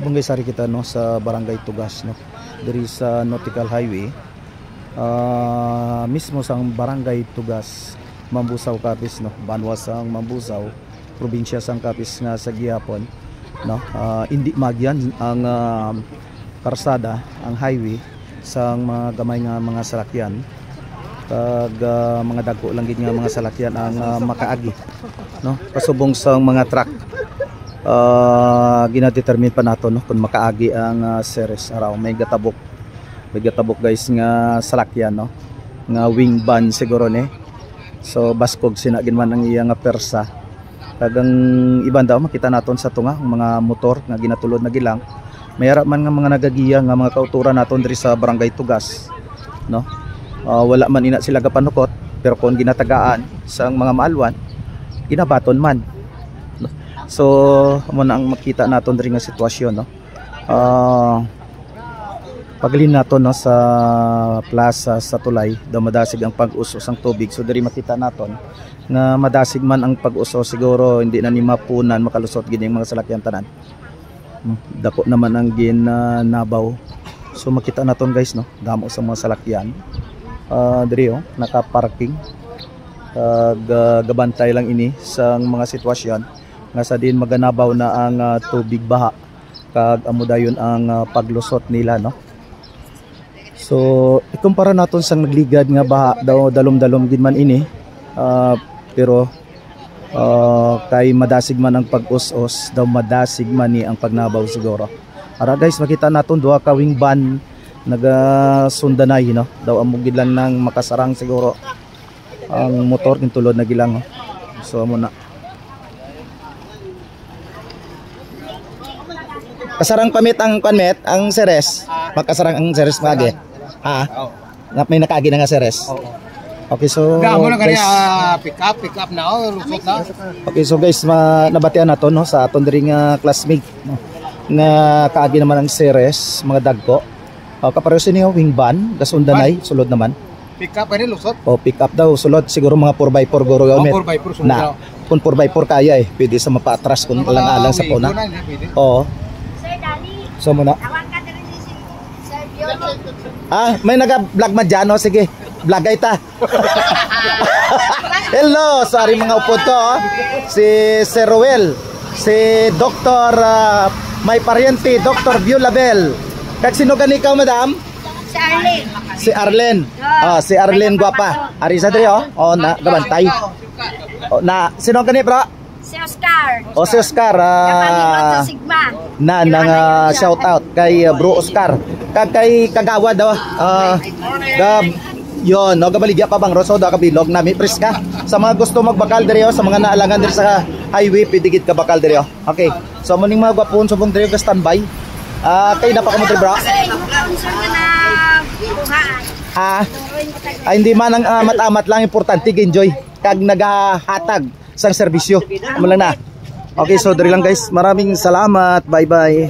Subong guys, sari kita no sa Barangay Tugas no. Diri sa Nautical Highway. Mismo sang Barangay Tugas, Mambusaw Capiz no. Banwa sang Mambusaw, probinsya sang Capiz nga sa gihapon no. Indi magyan ang karsada, ang highway sang mga gamay nga mga salakyan. Kag mga dagko lang gid nga mga salakyan ang makaagi no. Pasubong sang mga truck. Ginadetermine pa nato no kung makaagi ang series araw. May gatabok guys nga salakyan no, nga wing van siguro ni. So baskog sinagin man ang iya nga persa. Kagang iban daw makita naton sa tunga mga motor nga ginatulod na gilang. Mayara man nga mga nagagiya nga mga kauturan naton diri sa Barangay Tugas no. Wala man ina sila gapanukot, pero kung ginatagaan sa mga maalwan ginabaton man. So amo na ang makita naton diri nga sitwasyon no. Paglin naton no sa plaza sa tulay daw madasig ang pag-usos ang tubig. So diri makita naton nga madasig man ang pag-usos, siguro hindi na ni mapunan makalusot gini mga salakyan tanan. Dako naman ang ginabaw. So makita naton guys no, damo sa mga salakyan. Diri naka-parking. Gabantay lang ini sa mga sitwasyon nga sa din maganabaw na ang tubig baha kag amo dayon ang paglusot nila no. So ikumpara naton sang nagligad nga baha daw dalom-dalom gid man ini, pero kay madasig man ang pag-us-us daw madasig man ni ang pagnabaw siguro. Ara guys, makita naton duha ka wing van nagasundanay no, daw amo gid lang nang makasarang siguro ang motor kin tulod na gilang no. So amo na kasarang pamit ang kanmet ang seres, magkasarang ang seres magi. May nakaagi na nga seres. Okay, so guys, pick up na lusot na. Okay, so guys, nabatian nato no sa aton diri nga classmate no, nga kaagi naman ang seres, mga dagko. Kapareho sini wing van, gasundanay, sulod naman. Pick up ani lusot. Pick up daw sulod siguro mga 4x4 guro yun. 4x4 na. Kung 4x4 kaya pwede sa mapaatras kung alang-alang sa puna. Oo. So muna. May naga-vlog man dyan, no? Sige, vlogay ta. Hello, sorry mga upod ko. Si Sir Ruel, si Dr. May pariente, Dr. Violabel. Kag sino gani ikaw, madam? Si Arlene. Si Arlene. Si Arlene guwapa. Ari sa diri na gabantay. Na sino gani, bro? Si Oscar. Si Oscar. Shout out kay Bro Oscar. Kay Kagawa daw. Yon, no gabaligya pa bang Roso da kabilog nami preska. Sa mga gusto magbakal diri sa mga naalangan diri sa highway, pidigit ka bakal diri. Okay. So muning mga gwapon subong diri ka standby. Kay napaka mo diri bro. Hindi man ang amat-amat lang, importante enjoy kag nagahatag sang serbisyo. Amo lang na. Okay, so diri lang guys. Maraming salamat. Bye-bye.